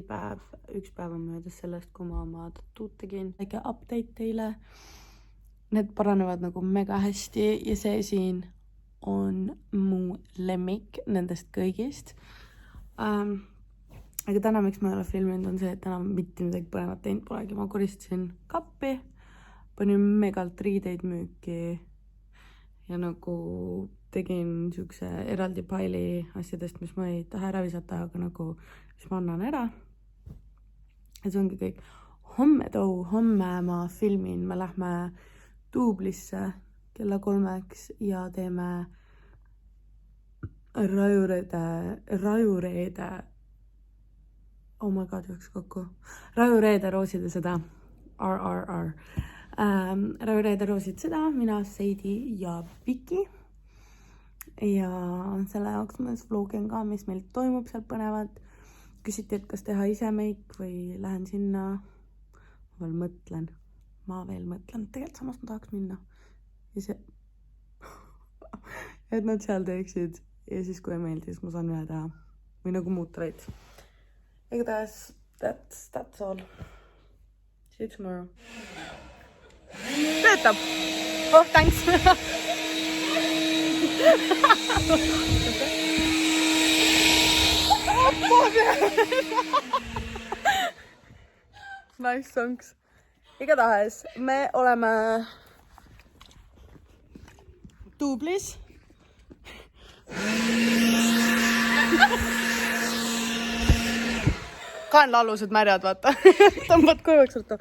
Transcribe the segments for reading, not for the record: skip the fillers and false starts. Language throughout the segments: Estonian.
päev, üks päev on möödas sellest, kui ma oma tatuud tegin. Väike update teile. Need paranevad nagu mega hästi ja see siin on mu lemmik nendest kõigist. Aga täna, miks ma ei ole filminud, on see, et täna mitte midagi põnevat teinud polegi. Ma koristasin kappi, panin megalt riideid müüki ja nagu tegin niisuguse eraldi paili asjadest, mis ma ei taha ära visata, aga nagu mis ma annan ära. Ja see ongi kõik. Homme ma filmin, me lähme Tuublisse kella 3 ja teeme rajureede. Oh my god, jooks kokku. Rajureede rooside seda. RRR. Rajureede roosid seda, mina, Seidi ja Viki. Ja selle jaoks ma vlogin ka, mis meil toimub seal põnevad. Küsiti, et kas teha ise meik või lähen sinna. Ma veel mõtlen. Tegelikult samas ma tahaks minna. Ja see... et nad seal teeksid. Ja siis kui ei meeldi, siis ma saan üle teha. Või nagu muuta veits. Igatahes, that's all. See you tomorrow. Töötab! Oh, thanks! Nice songs. Igatahes, me oleme Tuublis. Kaenlaalused märjad, vaata. Tõmbad kuivaks võtta.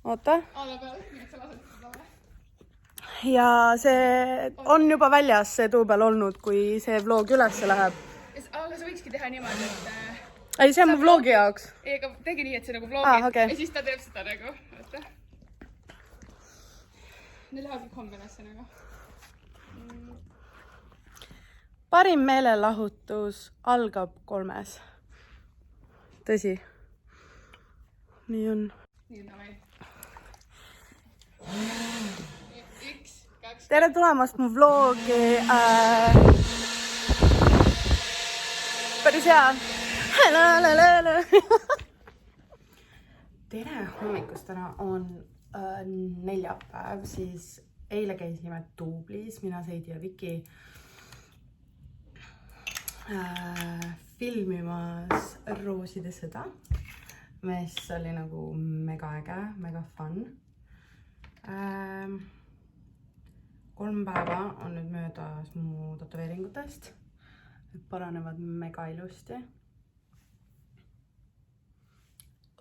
Oota. Ja see on juba väljas see Tuubel olnud, kui see vlog ülesse läheb. Aga sa võikski teha niimoodi, et... Ei, see on mu vlogi jaoks. Ei, aga tegi nii, et see nagu vlogid. Okay. Ja siis ta teeb seda nagu. Vaata. Need lähevad kõik homme ülesse nagu. Parim meelelahutus algab 3. Tõsi. Nii on. Nii on davai. 1, 2... Tere tulemast mu vlogi. Päris hea. Tere hommikust, täna on neljapäev, siis eile käisime Tuublis, mina, Seidi ja Viki filmimas rooside sõda, mis oli nagu mega äge, mega fun. 3 päeva on nüüd möödas mu tatoveeringutest. Need paranevad mega ilusti.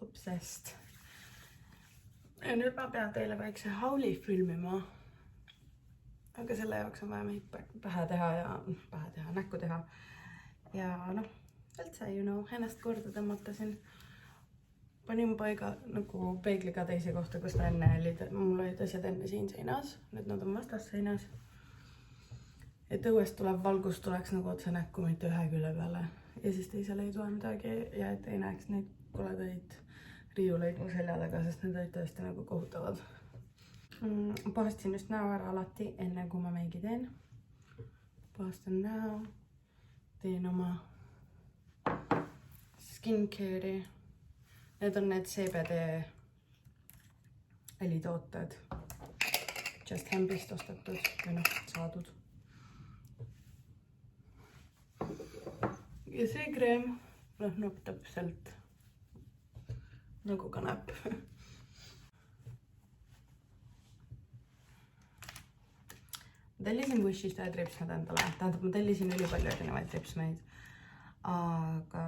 Obsessed. Ja nüüd ma pean teile väikse hauli filmima. Aga selle jaoks on vaja meid pähe teha ja näkku teha. Ja noh, üldse, ennast korda tõmmata siin. Panin paiga nagu peegliga teise kohta, kus ta enne olid. Mul olid asjad enne siin seinas. Nüüd nad on vastas seinas. Et õuest tuleb valgus, tuleks nagu otse näkku, mitte ühe külje peale. Ja siis teisele ei tule midagi ja et ei näeks neid koledaid riiuleid mu selja taga, sest need olid tõesti nagu kohutavad. Puhastin just näo ära alati, enne kui ma meigi teen. Puhastan näo. Teen oma skincare'i. Need on need CBD helitooted. Just Hempist ostetud või noh, saadud. Ja see kreem näeb täpselt nagu ka näeb. Tellisin Wishist ühe tripsmed endale. Tähendab, ma tellisin ülipalju erinevaid tripsmeid. Aga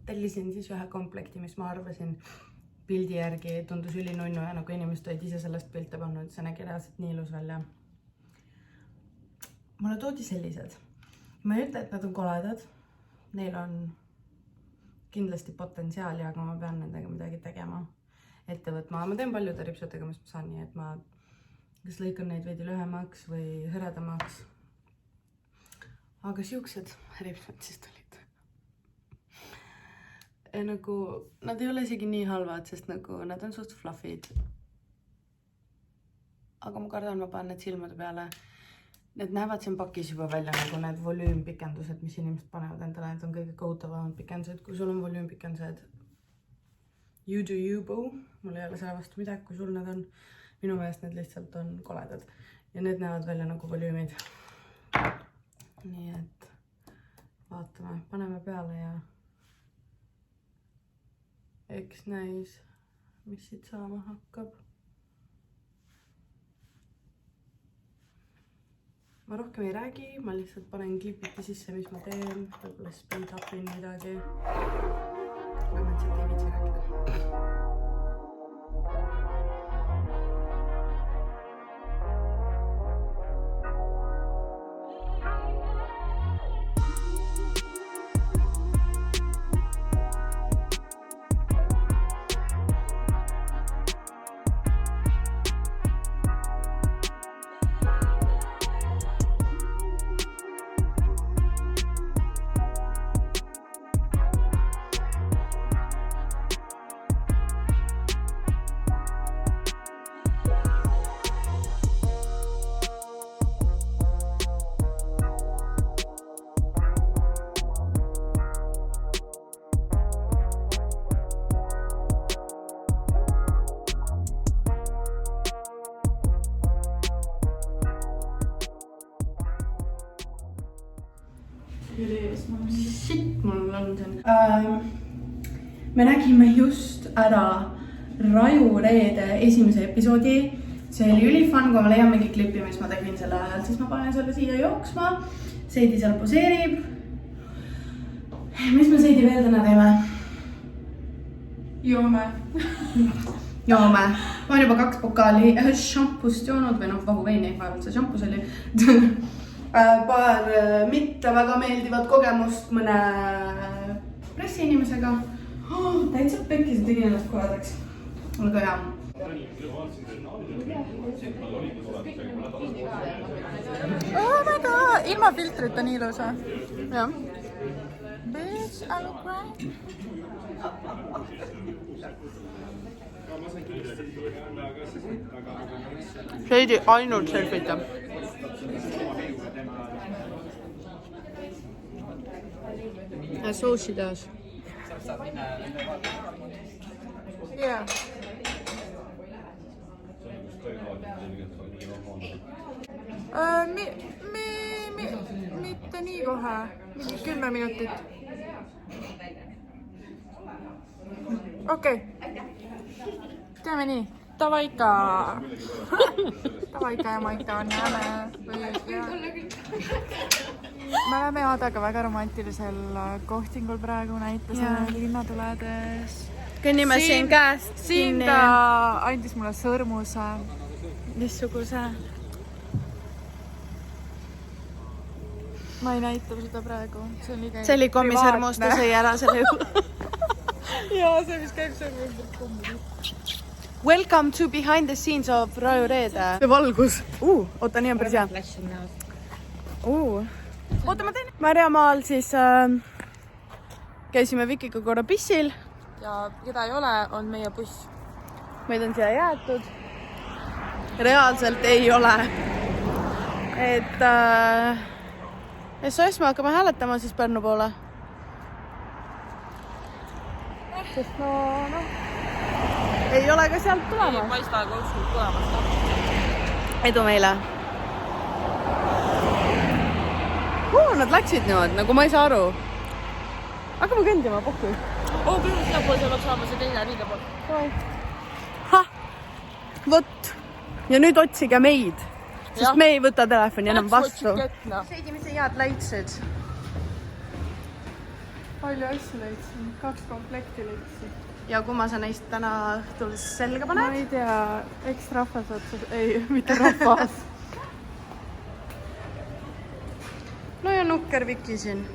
tellisin siis ühe komplekti, mis ma arvasin pildi järgi tundus ülinunnu ja nagu inimesed olid ise sellest pilte pannud. See nägi reaalselt nii ilus välja. Mulle toodi sellised. Ma ei ütle, et nad on koledad. Neil on kindlasti potentsiaali, aga ma pean nendega midagi tegema, ette võtma. Ma teen paljude ripsudega, mis ma saan nii, et ma kas lõikan neid veidi lühemaks või hõredamaks. Aga siuksed ripsud siis tulid. Ja nagu, nad ei ole isegi nii halvad, sest nagu nad on suht fluffid. Aga ma kardan, ma panen need silmade peale Need näevad siin pakis juba välja nagu need volüümpikendused, mis inimesed panevad endale. Need on kõige kohutavamad pikendused. Kui sul on volüümpikendused, you do you, boo. Mul ei ole selle vastu midagi, kui sul need on. Minu meelest need lihtsalt on koledad. Ja need näevad välja nagu volüümid. Nii et vaatame, paneme peale ja eks näis, mis siit saama hakkab. Ma rohkem ei räägi, ma lihtsalt panen klipiti sisse, mis ma teen. Võib-olla speed upin midagi. Vähemalt siit ei viitsi rääkida. Shit, mul on siin. Me nägime just ära Raju Reede esimese episoodi. See oli ülifun, kui ma leian mingi klipi, mis ma tegin selle ajal, siis ma panen selle siia jooksma. Seidi seal poseerib. Mis me Seidi veel täna teeme? Joome. Joome. Ma olen juba 2 pokaali šampust joonud või vahuveini, vaevalt see šampus oli. Paar mitte väga meeldivat kogemust mõne pressiinimesega. Täitsa pekkis tegin ennast koledaks. Aga hea. Oh my god, ilma filtrita nii ilusa. Jah. Bitch, I look right. Seidi ainult selfita. Ja sushi taas. Yeah. Mitte nii kohe, mingi 10 minutit. Okei. Teeme nii. Tavaika ja Maita on jääme. Me oleme Aadaga väga romantilisel kohtingul praegu näitusel linnatuledes. Kõnnime siin käest Siin kinni. ta andis mulle sõrmuse. Missuguse? Ma ei näita seda praegu. See oli kommisõrmus, ta sõi ära selle juurde. Jaa, see mis käib sõrmu ümber kommi. Welcome to behind the scenes of Raju Reede. See valgus. Oota, nii on päris hea. Oota, ma teen. Märjamaal siis käisime Vikiga korra pissil. Ja keda ei ole, on meie buss. Meid on siia jäetud. Reaalselt ei ole. Et SOS me hakkame hääletama siis Pärnu poole. Sest ei ole ka sealt tulema. Ei paista aga usknud tulemast. Edu meile. Nad läksid niimoodi, nagu ma ei saa aru. Hakkame kõndima pohku. Küll seda pool see peab saama see teine riide pool. Vot. Ja nüüd otsige meid. Sest me ei võta telefoni enam vastu. Seidi, mis see head leidsid? Palju asju leidsin. 2 komplekti leidsin. Ja kumma sa neist täna õhtul selga Ma paned? ei tea, eks rahvas otsus. Ei, mitte rahvas. No ja nukker Viki siin.